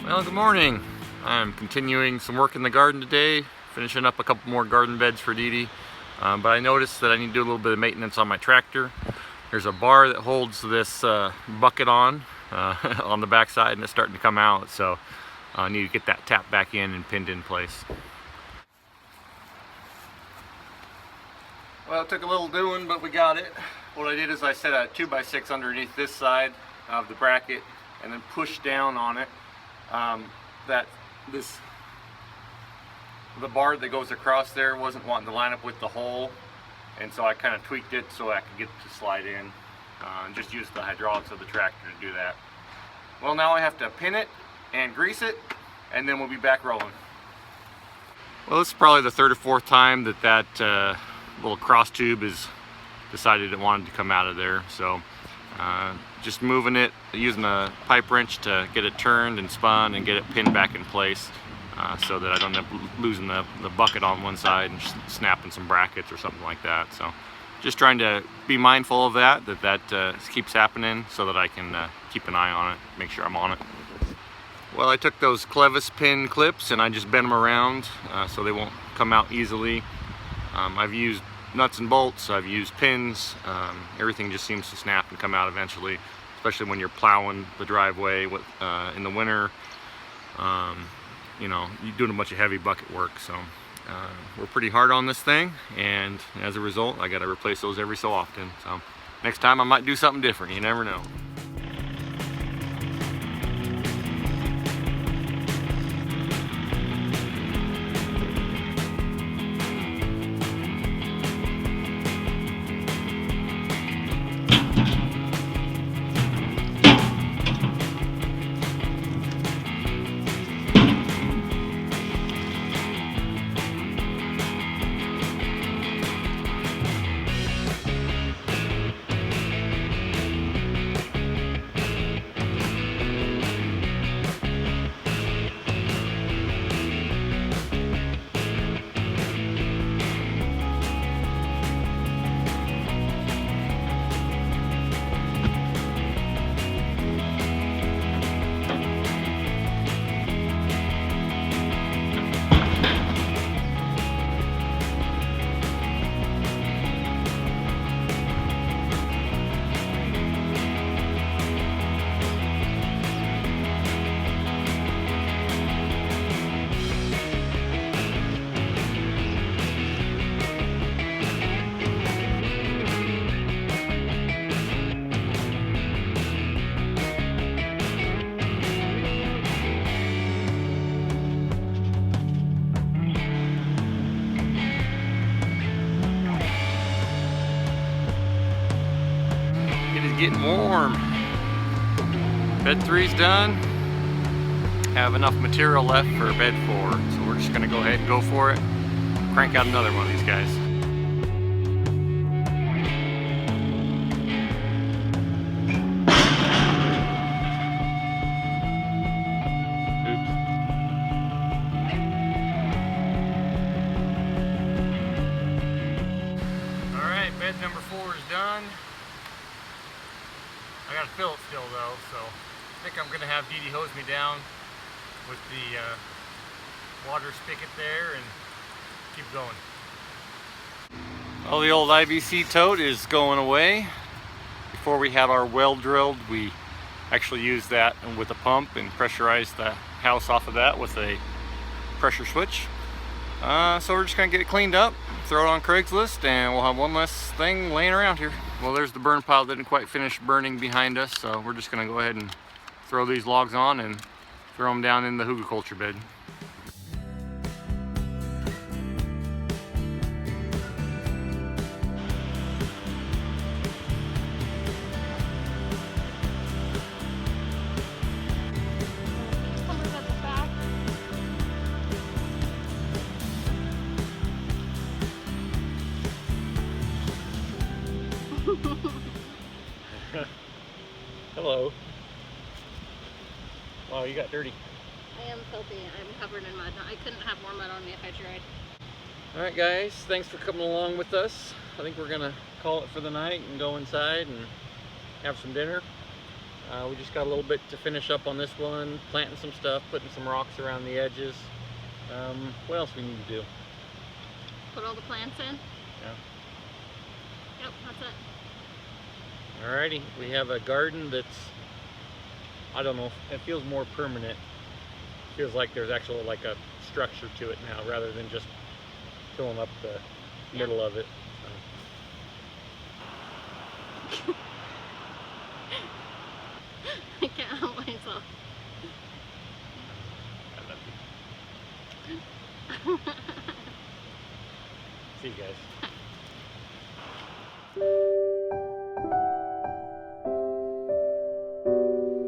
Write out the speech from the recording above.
Well, good morning. I'm continuing some work in the garden today, finishing up a couple more garden beds for Dee Dee. But I noticed that I need to do a little bit of maintenance on my tractor. There's a bar that holds this bucket on the back side, and it's starting to come out, so I need to get that tapped back in and pinned in place. Well, it took a little doing, but we got it. What I did is I set a 2x6 underneath this side of the bracket and then pushed down on it. The bar that goes across there wasn't wanting to line up with the hole, and so I kind of tweaked it so I could get it to slide in, and just use the hydraulics of the tractor to do that. Well, now I have to pin it and grease it, and then we'll be back rolling. Well, this is probably the third or fourth time that little cross tube has decided it wanted to come out of there, so just moving it, using a pipe wrench to get it turned and spun and get it pinned back in place, so that I don't end up losing the bucket on one side and snapping some brackets or something like that. So just trying to be mindful of that keeps happening, so that I can keep an eye on it, make sure I'm on it. Well, I took those clevis pin clips and I just bent them around so they won't come out easily. I've used nuts and bolts, I've used pins, everything just seems to snap and come out eventually, especially when you're plowing the driveway in the winter. You know, you're doing a bunch of heavy bucket work, so we're pretty hard on this thing, and as a result I got to replace those every so often. So next time I might do something different, you never know. Getting warm. Bed 3's done. Have enough material left for bed 4, so we're just gonna go ahead and go for it. Crank out another one of these guys. All right, bed number 4 is done. I gotta fill it still though, so I think I'm gonna have Dee Dee hose me down with the water spigot there and keep going. Well, the old IBC tote is going away. Before we had our well drilled, we actually used that with a pump and pressurized the house off of that with a pressure switch. So we're just gonna get it cleaned up, throw it on Craigslist, and we'll have one less thing laying around here. Well, there's the burn pile that didn't quite finish burning behind us, so we're just gonna go ahead and throw these logs on and throw them down in the Hugelkulter bed. Hello. Wow, you got dirty. I am filthy. I'm covered in mud. I couldn't have more mud on me if I tried. Alright guys, thanks for coming along with us. I think we're gonna call it for the night and go inside and have some dinner. We just got a little bit to finish up on this one, planting some stuff, putting some rocks around the edges. What else we need to do? Put all the plants in. Yeah. Yep, that's it. Alrighty, we have a garden that's, I don't know, it feels more permanent. Feels like there's actually like a structure to it now rather than just filling up the middle of it. So. I can't help myself. I love you. See you guys.